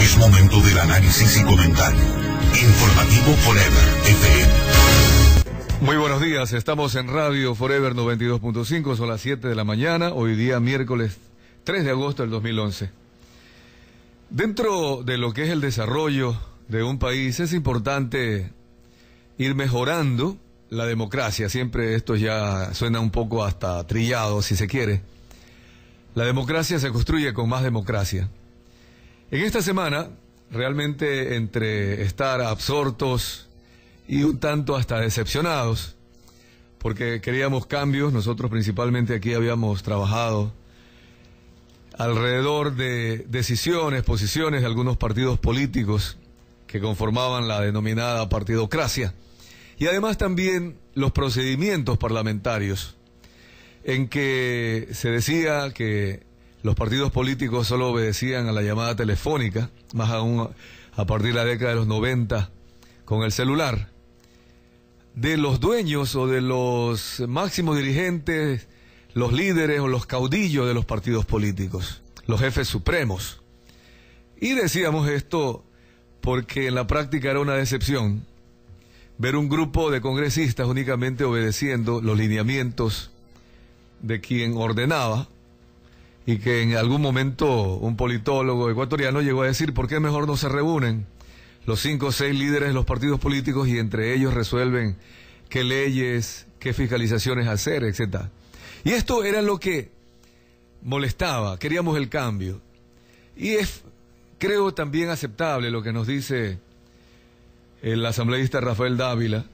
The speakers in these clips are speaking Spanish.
Es momento del análisis y comentario. Informativo Forever FM. Muy buenos días, estamos en Radio Forever 92.5, son las 7 de la mañana, hoy día miércoles 3 de agosto del 2011. Dentro de lo que es el desarrollo de un país es importante ir mejorando la democracia. Siempre esto ya suena un poco hasta trillado, si se quiere. La democracia se construye con más democracia. En esta semana, realmente entre estar absortos y un tanto hasta decepcionados, porque queríamos cambios, nosotros principalmente aquí habíamos trabajado alrededor de decisiones, posiciones de algunos partidos políticos que conformaban la denominada partidocracia, y además también los procedimientos parlamentarios, en que se decía que los partidos políticos solo obedecían a la llamada telefónica, más aún a partir de la década de los 90 con el celular, de los dueños o de los máximos dirigentes, los líderes o los caudillos de los partidos políticos, los jefes supremos. Y decíamos esto porque en la práctica era una decepción ver un grupo de congresistas únicamente obedeciendo los lineamientos de quien ordenaba, y que en algún momento un politólogo ecuatoriano llegó a decir: ¿por qué mejor no se reúnen los 5 o 6 líderes de los partidos políticos y entre ellos resuelven qué leyes, qué fiscalizaciones hacer, etcétera? Y esto era lo que molestaba, queríamos el cambio. Y es, creo, también aceptable lo que nos dice el asambleísta Rafael Dávila,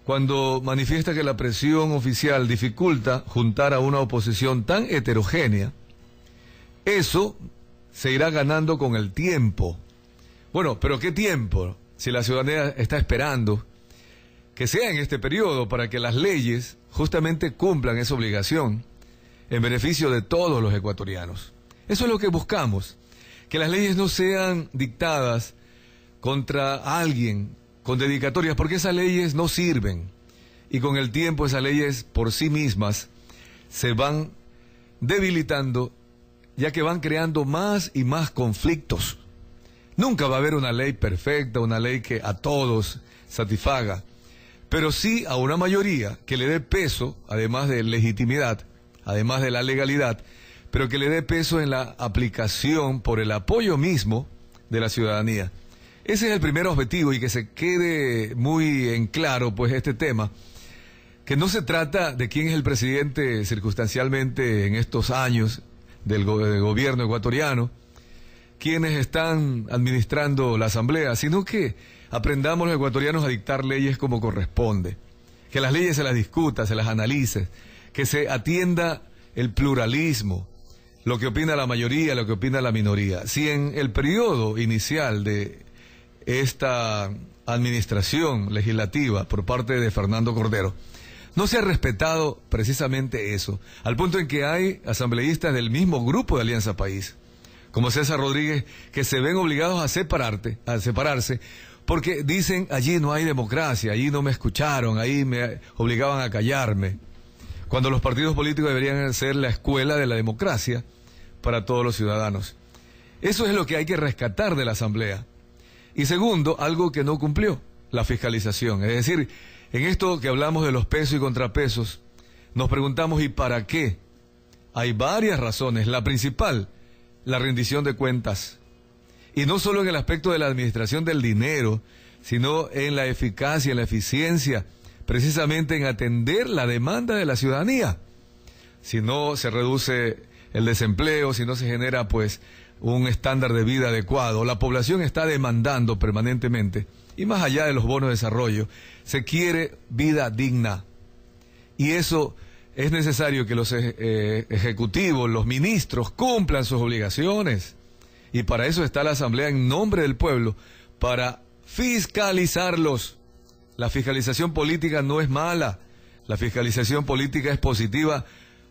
cuando manifiesta que la presión oficial dificulta juntar a una oposición tan heterogénea. Eso se irá ganando con el tiempo. Bueno, pero ¿qué tiempo? Si la ciudadanía está esperando que sea en este periodo para que las leyes justamente cumplan esa obligación en beneficio de todos los ecuatorianos. Eso es lo que buscamos, que las leyes no sean dictadas contra alguien con dedicatorias, porque esas leyes no sirven, y con el tiempo esas leyes por sí mismas se van debilitando, ya que van creando más y más conflictos. Nunca va a haber una ley perfecta, una ley que a todos satisfaga, pero sí a una mayoría que le dé peso, además de legitimidad, además de la legalidad, pero que le dé peso en la aplicación por el apoyo mismo de la ciudadanía. Ese es el primer objetivo, y que se quede muy en claro pues este tema, que no se trata de quién es el presidente circunstancialmente en estos años del gobierno ecuatoriano, quienes están administrando la asamblea, sino que aprendamos los ecuatorianos a dictar leyes como corresponde, que las leyes se las discuta, se las analice, que se atienda el pluralismo, lo que opina la mayoría, lo que opina la minoría. Si en el periodo inicial de esta administración legislativa por parte de Fernando Cordero no se ha respetado precisamente eso, al punto en que hay asambleístas del mismo grupo de Alianza País, como César Rodríguez, que se ven obligados a separarse, porque dicen: allí no hay democracia, allí no me escucharon, ahí me obligaban a callarme, cuando los partidos políticos deberían ser la escuela de la democracia para todos los ciudadanos. Eso es lo que hay que rescatar de la asamblea. Y segundo, algo que no cumplió, la fiscalización. Es decir, en esto que hablamos de los pesos y contrapesos, nos preguntamos: ¿y para qué? Hay varias razones. La principal, la rendición de cuentas. Y no solo en el aspecto de la administración del dinero, sino en la eficacia, en la eficiencia, precisamente en atender la demanda de la ciudadanía. Si no se reduce el desempleo, si no se genera pues un estándar de vida adecuado, la población está demandando permanentemente, y más allá de los bonos de desarrollo, se quiere vida digna. Y eso es necesario que los ejecutivos, los ministros, cumplan sus obligaciones. Y para eso está la Asamblea en nombre del pueblo, para fiscalizarlos. La fiscalización política no es mala, la fiscalización política es positiva,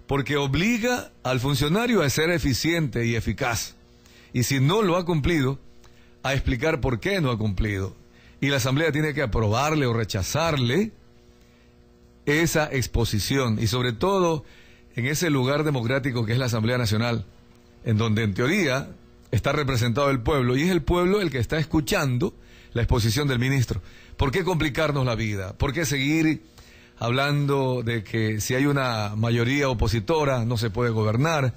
porque obliga al funcionario a ser eficiente y eficaz. Y si no lo ha cumplido, a explicar por qué no ha cumplido. Y la Asamblea tiene que aprobarle o rechazarle esa exposición, y sobre todo en ese lugar democrático que es la Asamblea Nacional, en donde en teoría está representado el pueblo, y es el pueblo el que está escuchando la exposición del ministro. ¿Por qué complicarnos la vida? ¿Por qué seguir hablando de que si hay una mayoría opositora no se puede gobernar?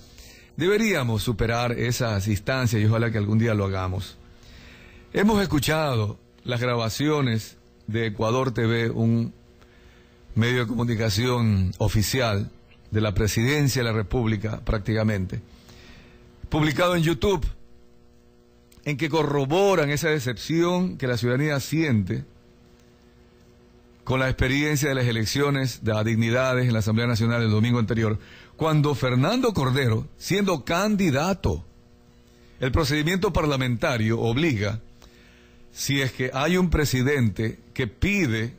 Deberíamos superar esas instancias y ojalá que algún día lo hagamos. Hemos escuchado las grabaciones de Ecuador TV, un medio de comunicación oficial de la Presidencia de la República prácticamente, publicado en YouTube, en que corroboran esa decepción que la ciudadanía siente con la experiencia de las elecciones de las dignidades en la Asamblea Nacional el domingo anterior, cuando Fernando Cordero, siendo candidato, el procedimiento parlamentario obliga, si es que hay un presidente que pide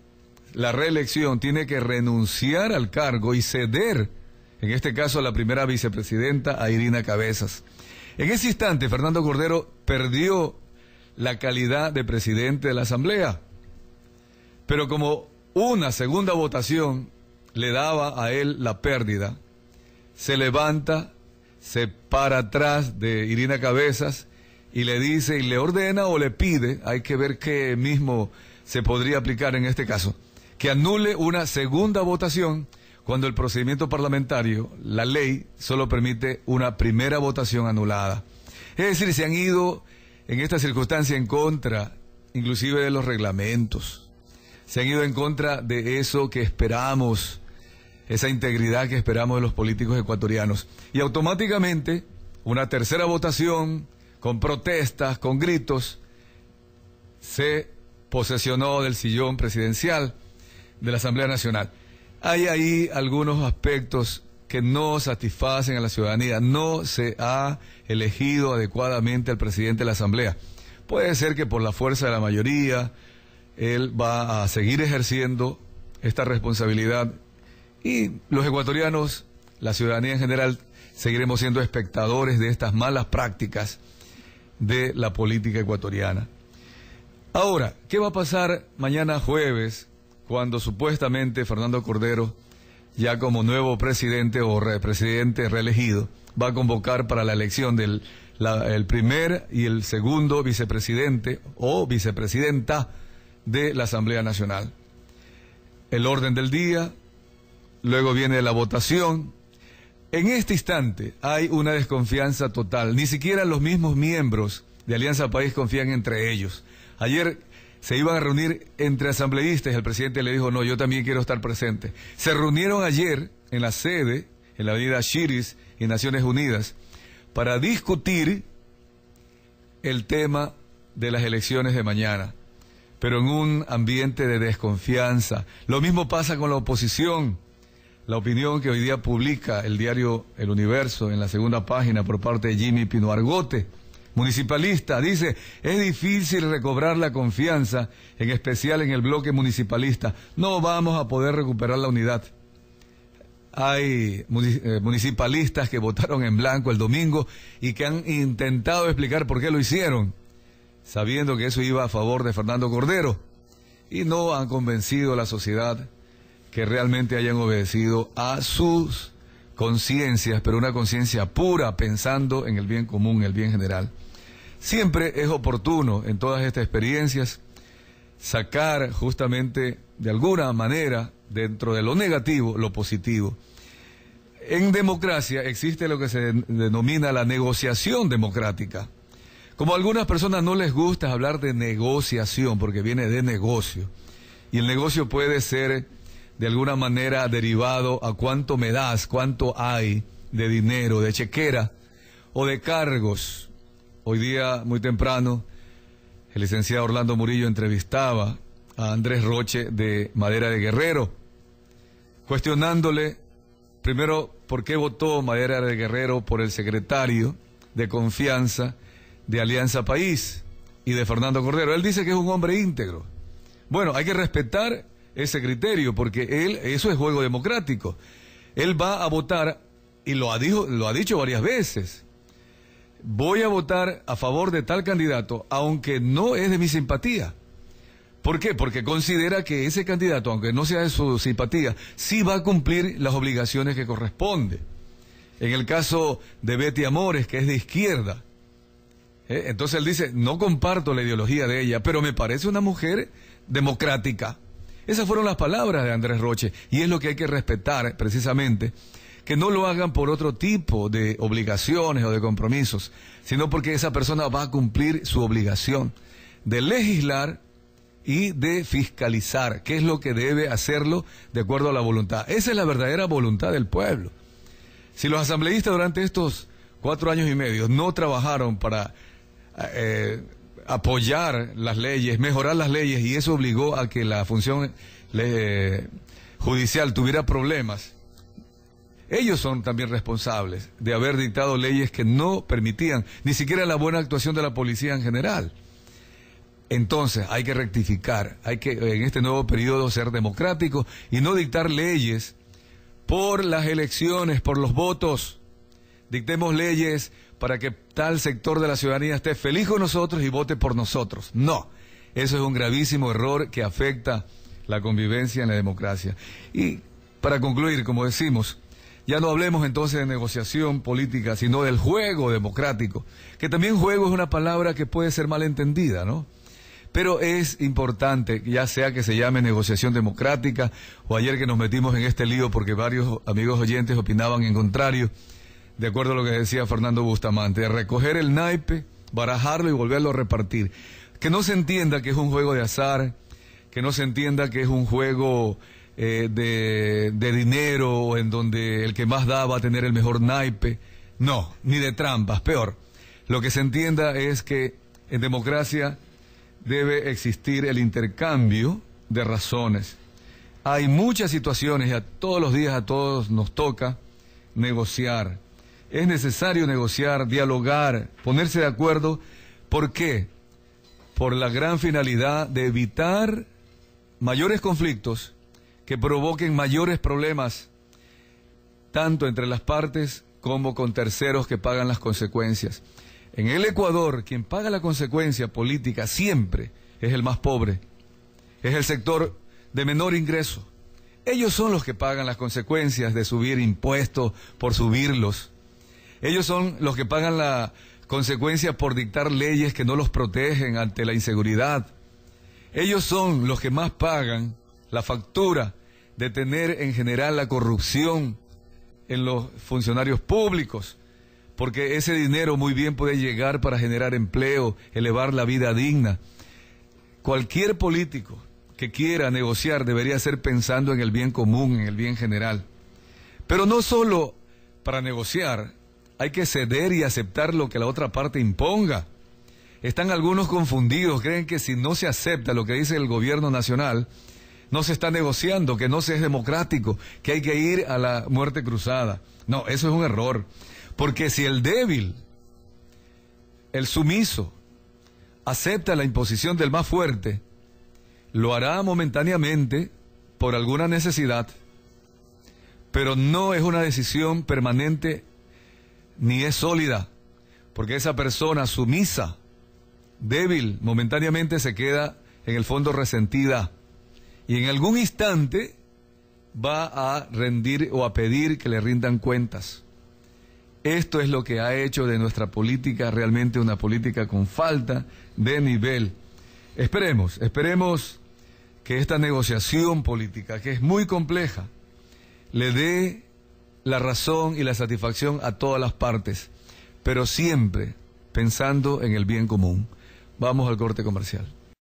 la reelección, tiene que renunciar al cargo y ceder, en este caso a la primera vicepresidenta, a Irina Cabezas. En ese instante, Fernando Cordero perdió la calidad de presidente de la Asamblea, pero como una segunda votación le daba a él la pérdida, se levanta, se para atrás de Irina Cabezas y le dice y le ordena o le pide, hay que ver qué mismo se podría aplicar en este caso, que anule una segunda votación cuando el procedimiento parlamentario, la ley, solo permite una primera votación anulada. Es decir, se han ido en esta circunstancia en contra, inclusive de los reglamentos, se han ido en contra de eso que esperamos, esa integridad que esperamos de los políticos ecuatorianos. Y automáticamente, una tercera votación, con protestas, con gritos, se posesionó del sillón presidencial de la Asamblea Nacional. Hay ahí algunos aspectos que no satisfacen a la ciudadanía. No se ha elegido adecuadamente al presidente de la Asamblea. Puede ser que por la fuerza de la mayoría, él va a seguir ejerciendo esta responsabilidad y los ecuatorianos, la ciudadanía en general, seguiremos siendo espectadores de estas malas prácticas de la política ecuatoriana. Ahora, ¿qué va a pasar mañana jueves cuando supuestamente Fernando Cordero, ya como nuevo presidente o presidente reelegido, va a convocar para la elección del el primer y el segundo vicepresidente o vicepresidenta de la Asamblea Nacional? El orden del día, luego viene la votación. En este instante hay una desconfianza total. Ni siquiera los mismos miembros de Alianza País confían entre ellos. Ayer se iban a reunir entre asambleístas y el presidente le dijo, no, yo también quiero estar presente. Se reunieron ayer en la sede, en la avenida Chiris y Naciones Unidas, para discutir el tema de las elecciones de mañana, pero en un ambiente de desconfianza. Lo mismo pasa con la oposición. La opinión que hoy día publica el diario El Universo en la segunda página por parte de Jimmy Pino Argote, municipalista, dice, es difícil recobrar la confianza, en especial en el bloque municipalista. No vamos a poder recuperar la unidad. Hay municipalistas que votaron en blanco el domingo y que han intentado explicar por qué lo hicieron, sabiendo que eso iba a favor de Fernando Cordero, y no han convencido a la sociedad que realmente hayan obedecido a sus conciencias, pero una conciencia pura, pensando en el bien común, el bien general. Siempre es oportuno en todas estas experiencias sacar justamente de alguna manera dentro de lo negativo lo positivo. En democracia existe lo que se denomina la negociación democrática. Como a algunas personas no les gusta hablar de negociación porque viene de negocio, y el negocio puede ser de alguna manera derivado a cuánto me das, cuánto hay de dinero, de chequera o de cargos. Hoy día, muy temprano, el licenciado Orlando Murillo entrevistaba a Andrés Roche de Madera de Guerrero, cuestionándole primero por qué votó Madera de Guerrero por el secretario de confianza de Alianza País y de Fernando Cordero. Él dice que es un hombre íntegro. Bueno, hay que respetar ese criterio, porque eso es juego democrático. Él va a votar, y lo ha dicho varias veces, voy a votar a favor de tal candidato, aunque no es de mi simpatía. ¿Por qué? Porque considera que ese candidato, aunque no sea de su simpatía, sí va a cumplir las obligaciones que corresponde. En el caso de Betty Amores, que es de izquierda, Entonces él dice, no comparto la ideología de ella, pero me parece una mujer democrática. Esas fueron las palabras de Andrés Roche, y es lo que hay que respetar precisamente, que no lo hagan por otro tipo de obligaciones o de compromisos, sino porque esa persona va a cumplir su obligación de legislar y de fiscalizar, que es lo que debe hacerlo de acuerdo a la voluntad. Esa es la verdadera voluntad del pueblo. Si los asambleístas durante estos 4 años y medio no trabajaron para apoyar las leyes, mejorar las leyes, y eso obligó a que la función judicial tuviera problemas, ellos son también responsables de haber dictado leyes que no permitían ni siquiera la buena actuación de la policía en general. Entonces hay que rectificar, hay que en este nuevo periodo ser democrático y no dictar leyes por las elecciones, por los votos. Dictemos leyes para que tal sector de la ciudadanía esté feliz con nosotros y vote por nosotros. No, eso es un gravísimo error que afecta la convivencia en la democracia. Y para concluir, como decimos, ya no hablemos entonces de negociación política, sino del juego democrático, que también juego es una palabra que puede ser mal entendida, ¿no? Pero es importante, ya sea que se llame negociación democrática, o ayer que nos metimos en este lío porque varios amigos oyentes opinaban en contrario, de acuerdo a lo que decía Fernando Bustamante, de recoger el naipe, barajarlo y volverlo a repartir. Que no se entienda que es un juego de azar, que no se entienda que es un juego de dinero en donde el que más da va a tener el mejor naipe. No, ni de trampas, peor. Lo que se entienda es que en democracia debe existir el intercambio de razones. Hay muchas situaciones y a todos los días a todos nos toca negociar. Es necesario negociar, dialogar, ponerse de acuerdo. ¿Por qué? Por la gran finalidad de evitar mayores conflictos que provoquen mayores problemas, tanto entre las partes como con terceros que pagan las consecuencias. En el Ecuador, quien paga la consecuencia política siempre es el más pobre, es el sector de menor ingreso. Ellos son los que pagan las consecuencias de subir impuestos por subirlos. Ellos son los que pagan la consecuencia por dictar leyes que no los protegen ante la inseguridad. Ellos son los que más pagan la factura de tener en general la corrupción en los funcionarios públicos, porque ese dinero muy bien puede llegar para generar empleo, elevar la vida digna. Cualquier político que quiera negociar debería ser pensando en el bien común, en el bien general. Pero no solo para negociar, hay que ceder y aceptar lo que la otra parte imponga. Están algunos confundidos, creen que si no se acepta lo que dice el gobierno nacional, no se está negociando, que no se es democrático, que hay que ir a la muerte cruzada. No, eso es un error. Porque si el débil, el sumiso, acepta la imposición del más fuerte, lo hará momentáneamente por alguna necesidad, pero no es una decisión permanente ni es sólida, porque esa persona sumisa, débil, momentáneamente se queda en el fondo resentida y en algún instante va a rendir o a pedir que le rindan cuentas. Esto es lo que ha hecho de nuestra política realmente una política con falta de nivel. Esperemos que esta negociación política, que es muy compleja, le dé la razón y la satisfacción a todas las partes, pero siempre pensando en el bien común. Vamos al corte comercial.